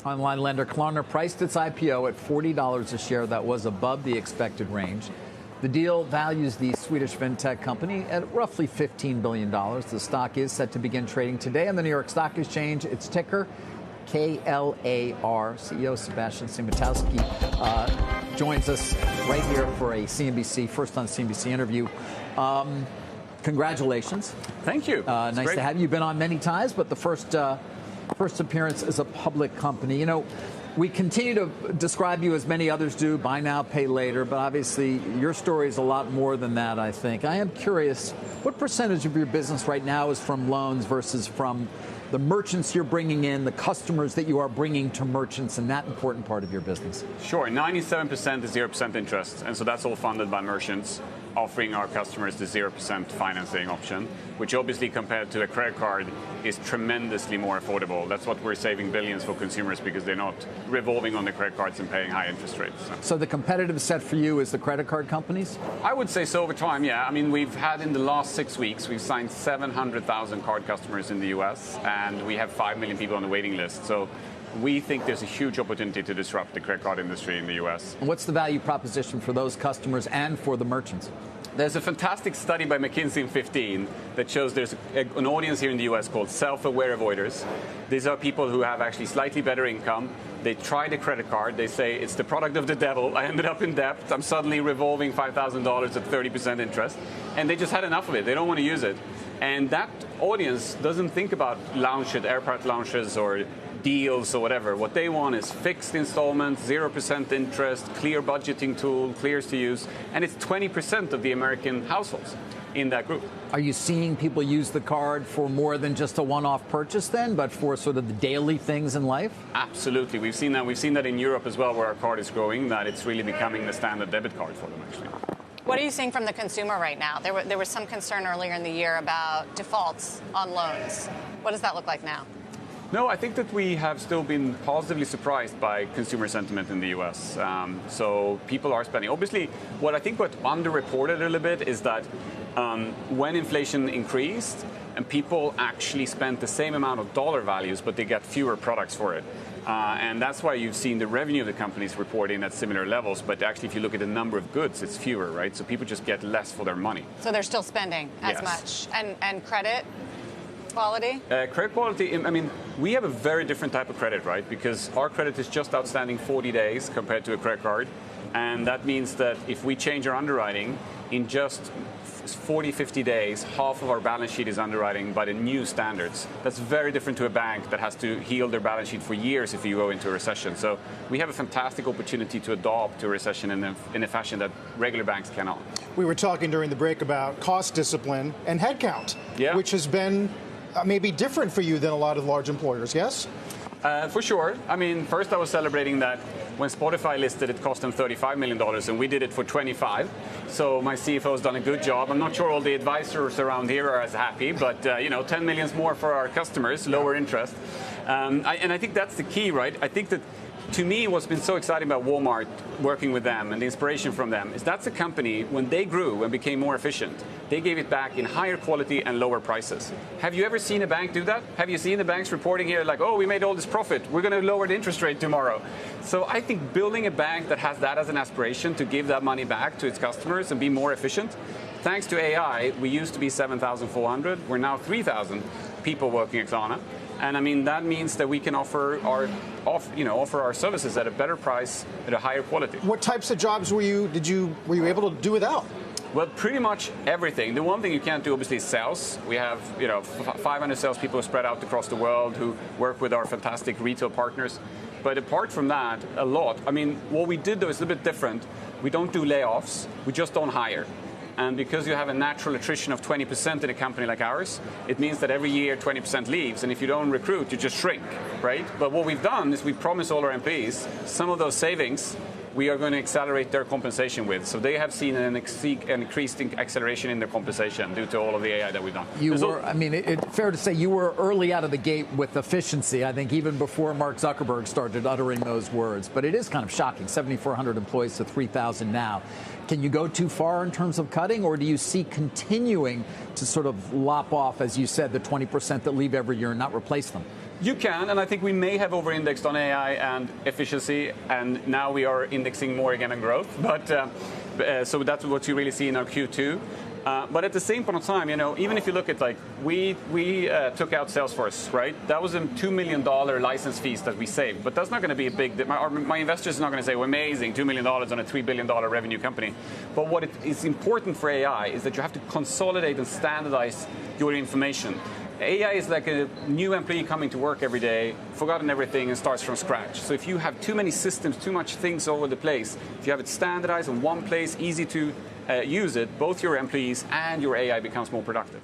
Online lender Klarna priced its IPO at $40 a share. That was above the expected range. The deal values the Swedish fintech company at roughly $15 billion. The stock is set to begin trading today on the New York Stock Exchange. Its ticker, KLAR. CEO Sebastian Siemiatowski joins us right here for a CNBC, first on CNBC interview. Congratulations. Thank you. Nice to have you. You've been on many times, but the first appearance as a public company. You know, we continue to describe you as many others do, buy now, pay later, but obviously your story is a lot more than that, I think. I am curious, what percentage of your business right now is from loans versus from the merchants you're bringing in, the customers that you are bringing to merchants, and that important part of your business? Sure. 97% is 0% interest, and so that's all funded by merchants, offering our customers the 0% financing option, which obviously compared to a credit card is tremendously more affordable. That's what we're saving billions for consumers because they're not revolving on the credit cards and paying high interest rates. So the competitive set for you is the credit card companies? I would say so over time, yeah. I mean, we've had in the last 6 weeks, we've signed 700,000 card customers in the US, and we have 5 million people on the waiting list. So we think there's a huge opportunity to disrupt the credit card industry in the US. What's the value proposition for those customers and for the merchants? There's a fantastic study by McKinsey in 2015 that shows there's an audience here in the US called self-aware avoiders. These are people who have actually slightly better income. They try the credit card. They say, it's the product of the devil. I ended up in debt. I'm suddenly revolving $5,000 at 30% interest. And they just had enough of it. They don't want to use it. And that audience doesn't think about airport lounges or deals or whatever. What they want is fixed installments, 0% interest, clear budgeting tool, clear to use, and it's 20% of the American households in that group. Are you seeing people use the card for more than just a one-off purchase then, but for sort of the daily things in life? Absolutely. We've seen that. We've seen that in Europe as well, where our card is growing, that it's really becoming the standard debit card for them, actually. What are you seeing from the consumer right now? There was some concern earlier in the year about defaults on loans. What does that look like now? No, I think that we have still been positively surprised by consumer sentiment in the U.S. So people are spending. Obviously, what underreported a little bit is that when inflation increased and people actually spent the same amount of dollar values, but they got fewer products for it. And that's why you've seen the revenue of the companies reporting at similar levels. But actually, if you look at the number of goods, it's fewer, right? So people just get less for their money. So they're still spending as much. And credit quality? Credit quality, I mean, we have a very different type of credit, right? Because our credit is just outstanding 40 days compared to a credit card. And that means that if we change our underwriting in just 40, 50 days, half of our balance sheet is underwriting by the new standards. That's very different to a bank that has to heal their balance sheet for years if you go into a recession. So we have a fantastic opportunity to adopt to a recession in a fashion that regular banks cannot. We were talking during the break about cost discipline and headcount, which has been maybe different for you than a lot of large employers, yes? For sure. I mean, first I was celebrating that when Spotify listed, it cost them $35 million, and we did it for 25. So my CFO has done a good job. I'm not sure all the advisors around here are as happy, but 10 million more for our customers, lower interest. And I think that's the key, right? I think that to me, what's been so exciting about Walmart, working with them and the inspiration from them, is that's a company, when they grew and became more efficient, they gave it back in higher quality and lower prices. Have you ever seen a bank do that? Have you seen the banks reporting here like, oh, we made all this profit, we're going to lower the interest rate tomorrow? So I think building a bank that has that as an aspiration to give that money back to its customers and be more efficient, thanks to AI, we used to be 7,400, we're now 3,000 people working at Klarna. And I mean, that means that we can offer our services at a better price, at a higher quality. What types of jobs were you able to do without? Well, pretty much everything. The one thing you can't do, obviously, is sales. We have 500 salespeople spread out across the world who work with our fantastic retail partners. But apart from that, a lot. I mean, what we did, though, is a little bit different. We don't do layoffs. We just don't hire. And because you have a natural attrition of 20% in a company like ours, it means that every year 20% leaves. And if you don't recruit, you just shrink, right? But what we've done is we promise all our employees some of those savings we are going to accelerate their compensation with. So they have seen an increased acceleration in their compensation due to all of the AI that we've done. It's fair to say you were early out of the gate with efficiency, I think, even before Mark Zuckerberg started uttering those words. But it is kind of shocking, 7,400 employees to 3,000 now. Can you go too far in terms of cutting, or do you see continuing to sort of lop off, as you said, the 20% that leave every year and not replace them? You can, and I think we may have over-indexed on AI and efficiency, and now we are indexing more again on growth. But so that's what you really see in our Q2. But at the same point of time, even if you look at we took out Salesforce, right? That was a $2 million license fees that we saved. But that's not going to be a big. My investors are not going to say, "Well, amazing, $2 million on a $3 billion revenue company." But what is important for AI is that you have to consolidate and standardize your information. AI is like a new employee coming to work every day, forgotten everything, and starts from scratch. So if you have too many systems, too much things all over the place, if you have it standardized in one place, easy to use it, both your employees and your AI becomes more productive.